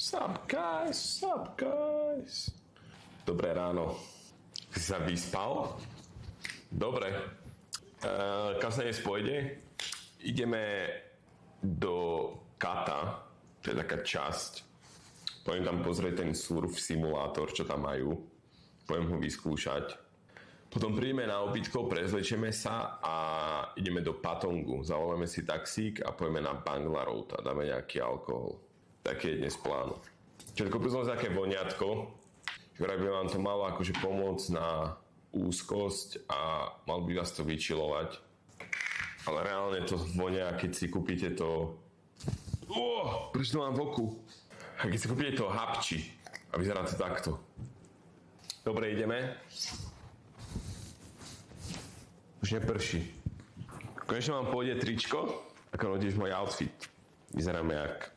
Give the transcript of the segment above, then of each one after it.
Sup guys. Dobré ráno. Si sa vyspal? Dobre. Kam sa dnes pôjde? Ideme do Kata, to je taká časť. Poďme tam pozrieť ten surf simulátor, čo tam majú. Poďme ho vyskúšať. Potom prídeme na obytko, prezlečieme sa a ideme do Patongu. Zavoláme si taxík a poďme na Bangla Road a dáme nejaký alkohol. Taký je dnes plán. Čiže kúpil som si také voniatko, ktoré by vám to malo akože pomôcť na úzkosť a mal by vás to vyčilovať. Ale reálne to vonia, keď si kúpite to... Prečo to mám v oku? A keď si kúpite to hapči a vyzerá to takto. Dobre, ideme. Už neprší. Konečne vám pôjde tričko, ako hodíš môj outfit. Vyzeráme jak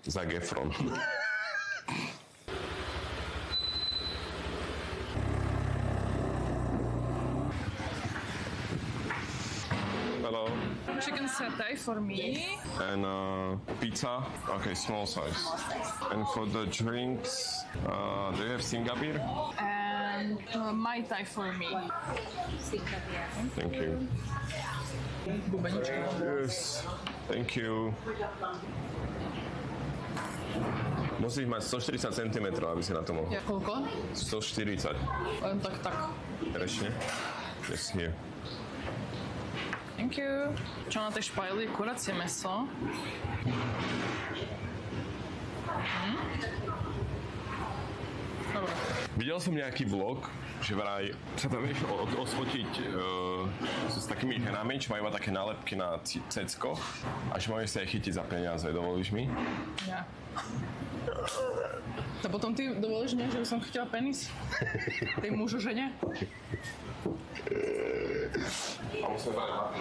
Zac Efron. Hello. Chicken satay for me. And pizza, okay, small size. And for the drinks, do you have Singapore? And Mai Tai for me. Thank you. Yes, thank you. Musíš mať 140 cm, aby si na to mohol. Ja koľko? 140. Len tak. Rečne? Yes, here. Thank you. Čo na tej špajli? Kuracie mäso. Dobre. Videl som nejaký vlog, že vraj sa tam vieš osfotiť s takými ženami, čo majú také nálepky na cecko a že majú sa aj chytiť za peniaze. Dovolíš mi? Ja. A potom ty dovolíš mne, že by som chytila penis? Tej mužu žene? A musíme dať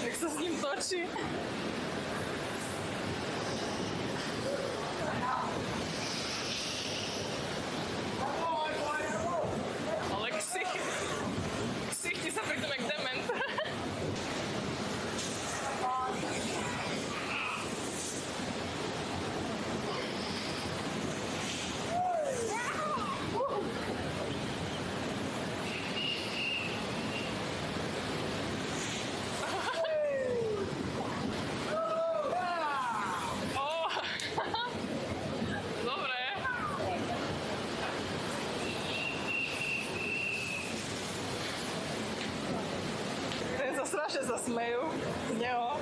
Jak sa s ním točí? Ale ksich ti sa pritom jak dement. Strašne sa smejú z neho.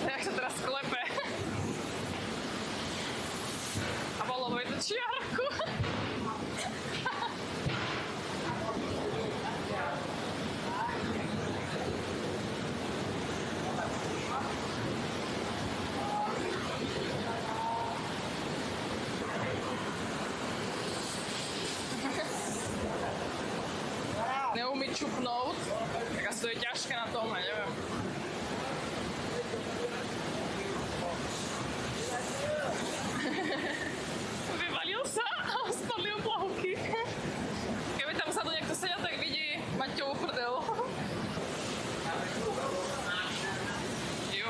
Jak sa teraz klepe. A bolo by to čiarku. Neumí čupnúť, tak asi to je ťažké na tom, neviem. Vyvalil sa a spadli oblahovky. Keby tam sa to niekto sedia, tak vidí Maťovú prdel.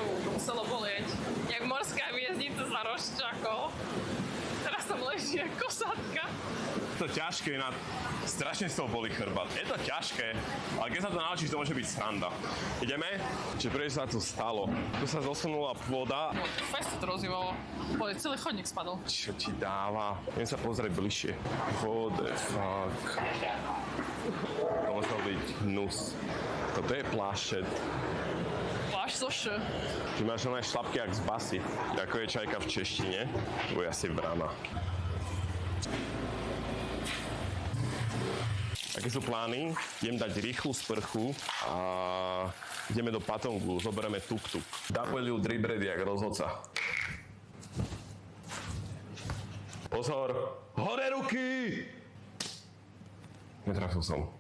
To muselo bolieť. Jak morská hviezdnica za roščakov. Teraz tam leží ako kosatka. To ťažké, strašne z toho boli chrbát. Je to ťažké, ale keď sa to naučíš, to môže byť sranda. Ideme? Čiže prečo sa to stalo? Tu sa zosunula pôda. Fest to rozývalo. Celý chodník spadol. Čo ti dáva? Idem sa pozrieť bližšie. What the fuck? To musel byť hnus. Toto je plášťet. Plášť zo š. Ty máš len šlapky jak z basy. Ako je čajka v češtine, bo je asi vrana. Aké sú plány? Idem dať rýchlu sprchu a ideme do Patongu, zoberieme tuk-tuk. W drip ready jak rozhodca. Pozor! Hore ruky! Netrafil som.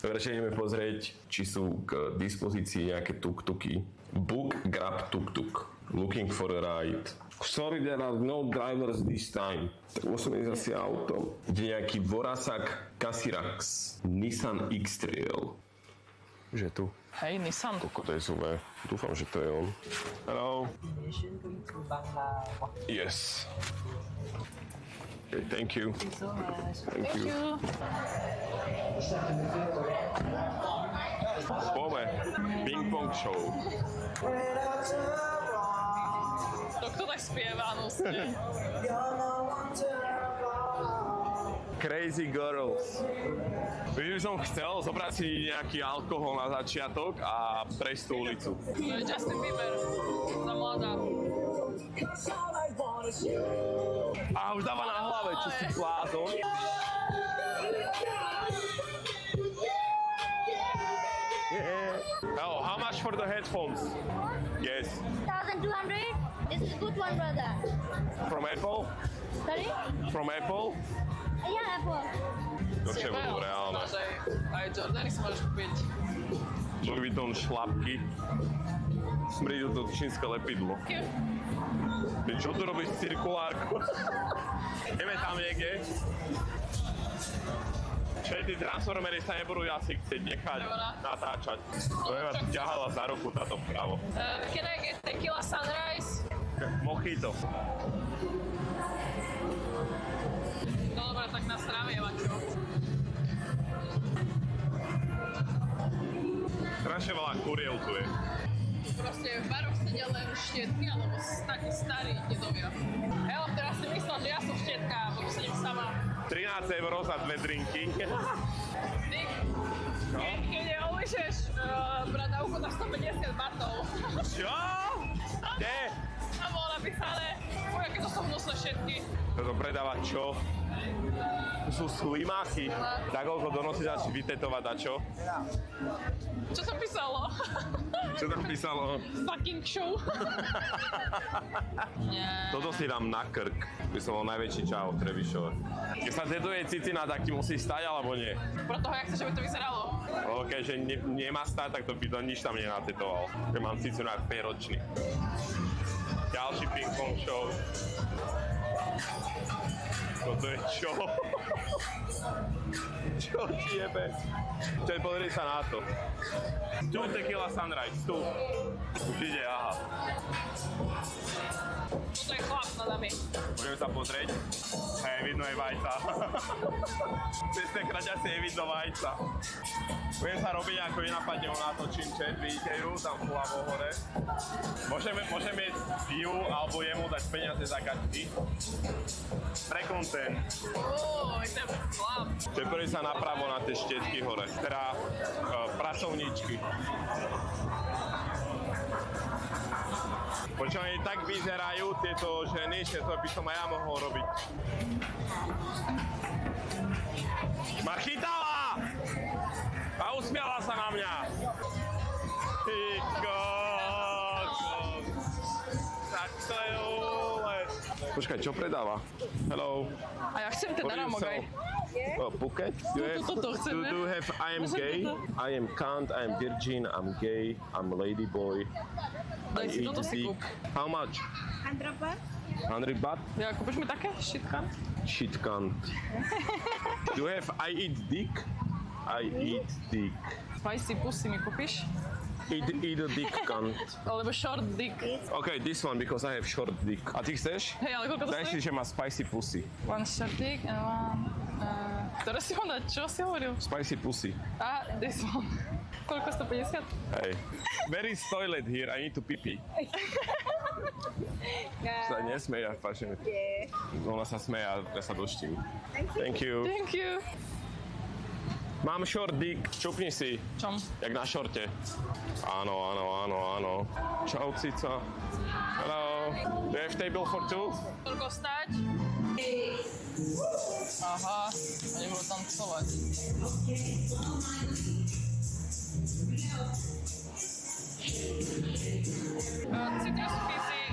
Dobre, že ideme pozrieť, či sú k dispozícii nejaké tuk-tuky. Book, grab, tuk-tuk. Looking for a ride. Sorry, there are no drivers this time. Tak musíme ísť asi autom. Ide nejaký Vorasak Casirax. Nissan X-Trail. Že tu. Hej, Nissan. Koľko to je SUV? Dúfam, že to je on. Hello. Yes. Okay, thank you. Thank you. Poďme. Ping pong show. Kto tak spieva, nosne? Crazy Girls. By som chcel zobrať si nejaký alkohol na začiatok a prejsť tú ulicu. To je Justin Bieber. Za mladá. A už dáva na hlave, čo si blázon. Oh, how much for the headphones? Yes. 1,200. This is good one, brother. From Apple? Sorry? From Apple? Yeah, Apple. Určite budú reálne. Aj Jordany si môžeš kúpiť. Louis Vuitton šlapky. Smrdí to čínske lepidlo. Čo tu robíš cirkulárku? Ideme tam niekde. Tí transformery sa nebudú asi chcieť nechať natáčať. To je vás ťahala za ruku táto vpravo. Can I get tequila sunrise? Mojito. No dobre, tak na zdravie, Mačo. Strašne veľa kuriel tu je. Proste v baroch sedia len štietky, alebo takí starí dedovia. Ja teraz si myslel, že ja som štietka, lebo sedím sama. 13 € za 2 drinky. Ty, keď neuližeš bradavku na 150 batov. Čo? Kde? Tam bolo napísané, aké to sú hnusné štietky. Toto predáva čo? To sú slimáky. Tak koľko donosí začať vytetovať a čo? Čo som písalo? Čo tam písalo? Fucking show. Nie. Toto si dám na krk. By som bol najväčší čau Trevišove. Keď sa tetuje cicina, tak ti musí stať alebo nie? Pro toho, jak chceš, aby to vyzeralo. OK, že nemá stať, tak to by to nič tam nenatetoval. Keď mám cicinu jak 5-ročný. Ďalší ping-pong show. Toto je čo? Čo ti jebe? Čaj, pozri sa na to. Čo je tequila sunrise? Tu. Už ide, aha. Toto je chlap na nami. Môžeme sa pozrieť? Hej, vidno je vajca. Cez ten kraťací je vidno vajca. Budem sa robiť, ako nenapadne na to činčet, vidíte ju, tam vľavo hore. Môžeme ju alebo jemu dať peniaze za kačky. Pre content. Je ten chlap. Čeperi sa napravo na tie štietky hore, teda pracovníčky. Počo oni tak vyzerajú, tieto ženy, že to by som aj ja mohol robiť. Ma chytala! A usmiala sa na mňa. Ty kokos. Tak to je úlet. Počkaj, čo predáva? Hello. A ja chcem ten ramok aj. Oh, Phuket? Toto chceme. Do you have I am gay? I am cunt, I am virgin, I'm gay, I'm ladyboy. Daj si toto si kúp. How much? 100 baht. 100 baht? Ja, kúpiš mi také? Šitka? Shit cunt. Do you have I eat dick? I eat dick. Spicy pussy mi kúpiš? Eat a dick cunt. Alebo short dick. Okay, this one because I have short dick. A ty chceš? Hej, ale koľko to Daj si, stojí? že má spicy pussy. One short dick and one... Ktoré si mám dať? Čo si hovoril? Spicy pussy. This one. Koľko? 150? Hey. Where is toilet here? I need to pee-pee. Sa nesmej, ja páči mi. Ona sa smeje a ja sa doštím. Thank you. Thank you. Mám short dick, čupni si. Čom? Jak na šorte. Áno. Čau, cica. Hello. Do you have table for two? Koľko stať? Aha, a nebudú tancovať. Citrus fizzy.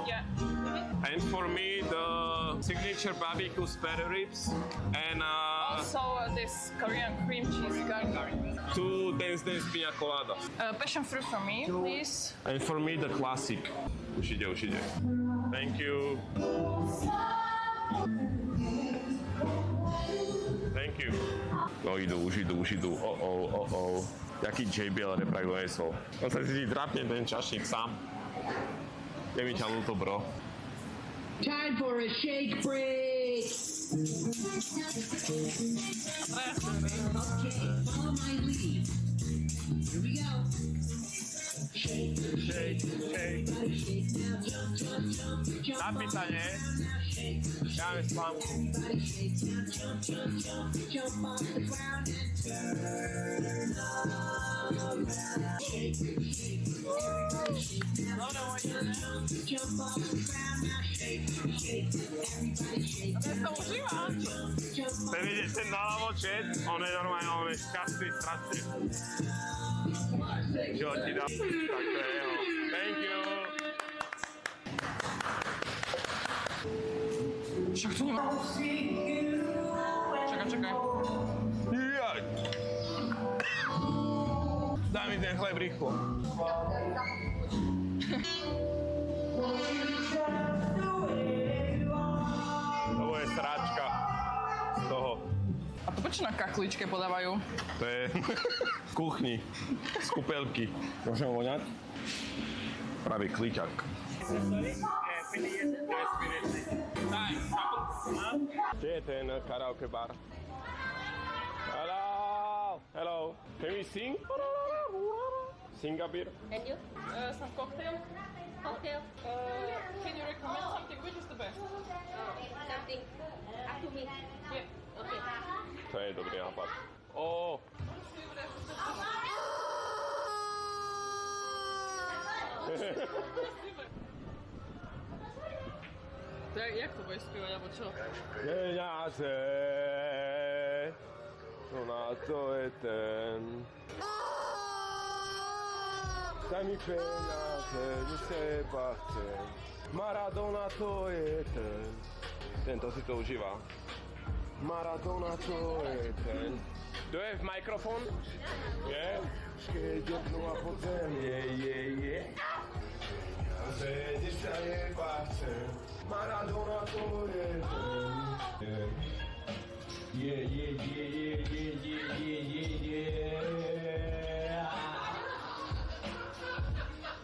Yeah. And for me, the signature barbecue spare ribs and Also, this Korean cream cheese garlic. 2 dance pina colada. Passion fruit for me, please. And for me the classic. Už ide. Thank you. Thank you. No už idú. Oh. Jaký JBL reprak donesol. On sa si drapne ten čašník sám. Je mi ťa ľúto, bro. Time for a shake break. Okay, follow my lead. Here we go. Shake. Napýtanie. Dáme spánku. Jump off the ground and turn around. Shake. Everybody shake now. Jump off the ground now. Shake. Everybody shake now. Jump off. Ten naľavo čet, on je normálne, on je šťastný strašne. Čo ti dá? Tak to je jeho. Thank you. Však to nemá. Čakaj. Jaj. Daj mi ten chleb rýchlo. To bude sráčka z toho. A to prečo na kachličke podávajú? To je z kuchni, z kúpeľky. Môžem voňať? Pravý kliťak. Kde je ten karaoke bar? Hello. Can we sing? Sing a bit? And you? Some cocktail. Cocktail? Can you recommend something? Which is the best? Something up to me. Yeah. Okay. To je dobrý nápad. Ó. Jak to budeš spievať, alebo čo? Peniaze, no na to je ten. Daj mi peniaze, že seba chcem. Maradona to je ten. Tento si to užíva. Maradona to je ten. Do you have microphone? Yeah? Keď jednu a podzem, je. Že sa jeba chcem. Maradona to je ten. Je.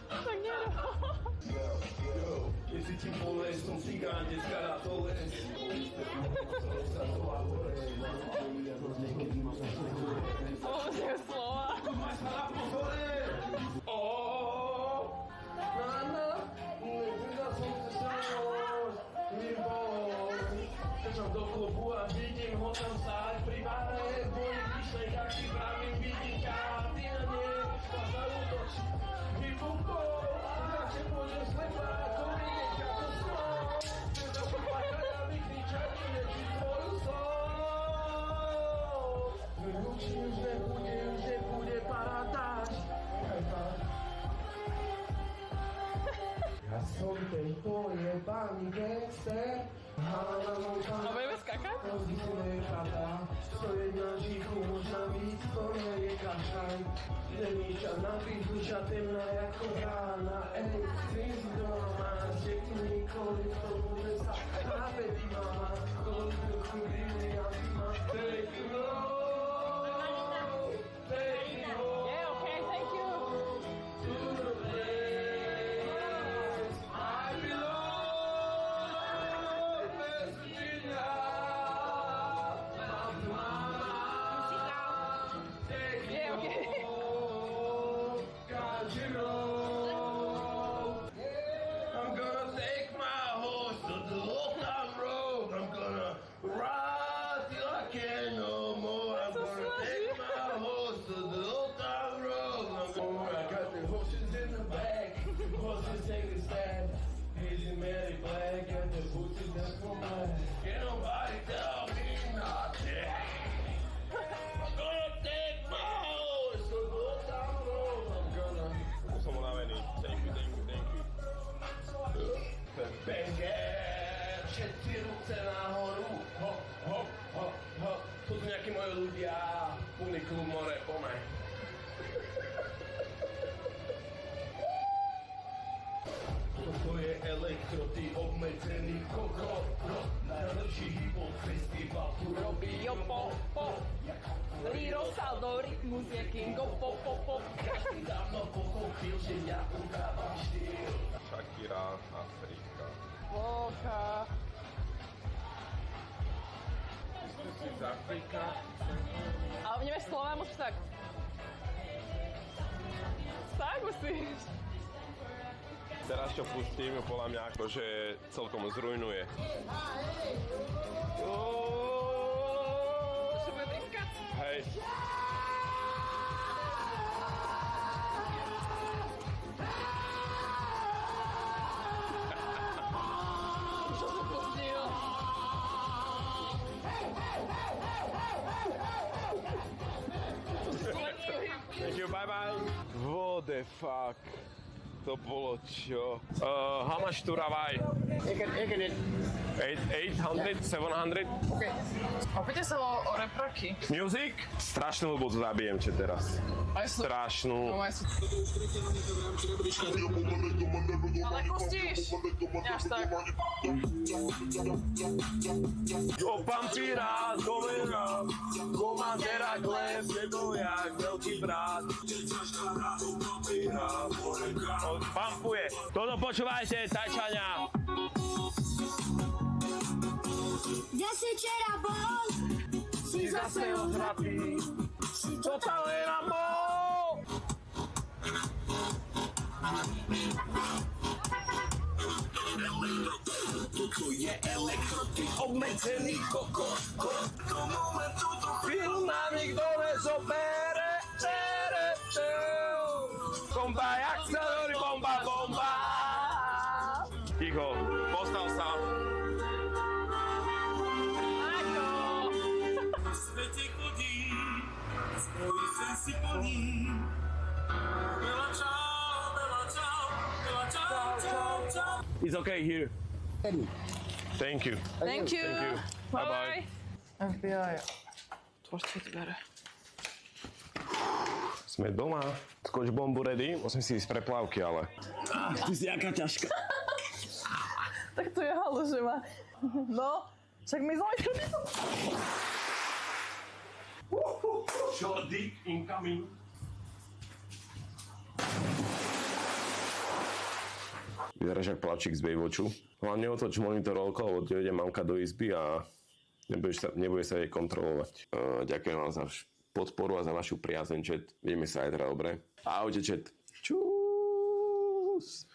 Tak nervó. Jestli ti polej, som cigán, dneska na to les. Slovenské slova. Do klubu a vidím ho tam stáť pri bare, boli myšlej, jak si pravím, vidím ťa a ty na ne a sa útočí. Vypukol, a radšej pôjdem slepá, to vidie ťa to snov. Preto som plakať a vykričať, či tvoju sol. Vyručím, už nebude paradáž. Ja som ten pojebaný gangster. A budeme skákať? Rozdielne chata, stoje na žichu, možná víc, to nie je kašaj. Nemíša na pížuša, temná jako rána, ej, ty si doma, řekni nikoli, to bude sa, chápe ty mama, kolik trochu divný a ty má, take it home, take it home. Yeah, okay, thank you. To the place I belong, West Virginia. Take Yeah, it okay. home, country road. I'm gonna take my horse všetci ruce nahoru, hop, hop, hop, hop. Sú tu nejakí moji ľudia, plný klub more, poďme. Toto je elektro, ty obmedzený kokot. Najlepší hip-hop festival tu robí Po. Liro saldo, rytmus je king. Po. Každý dávno pochopil, že ja udávam štýl. Shakira, Afrika. Boha. Ty z Afrika. Ale nevieš slova, musíš tak. Tak musíš. Teraz čo pustím, podľa mňa akože celkom zrujnuje. Ešte bude triskať. Hej. Čo som pustil? Thank you, bye bye. What the fuck? To bolo čo? How much to Ravai? 800, 700? Okay. Opýtaj sa o repraky. Music? Strašnú ľubotu zabijem če teraz. Aj sú... Strašnú. Ale kustíš. Až tak. O pampíra, govera, komandera, gleb, nebo jak veľký brat. Pampuje. Toto počúvajte, Tajčania. Kde si včera bol? Si zase odhrapý. Totálne na mol. Toto je elektro, ty obmedzený kokot. Chvíľu nám nikto nezobere. Bomba, jak sa hovorí, bomba, bomba. Ticho, postav sa. Ako? Svete chodí, svoj sen si plní. Bela čau. It's okay here. Thank you. Thank you. Bye-bye. FBI. Tvorte dvere. Sme doma. Skoč bombu ready. Musím si ísť preplavky, ale... Ty si jaká ťažká. Tak to je halu, že má. No, však my sme... Short dick incoming. Vyzeráš jak plavčík z Baywatchu. Hlavne otoč monitor okolo, odjede mamka do izby a nebude sa jej kontrolovať. Ďakujem vám za podporu a za vašu priazeň, chat. Vidíme sa aj teda, dobre? Ahojte, chat. Čus.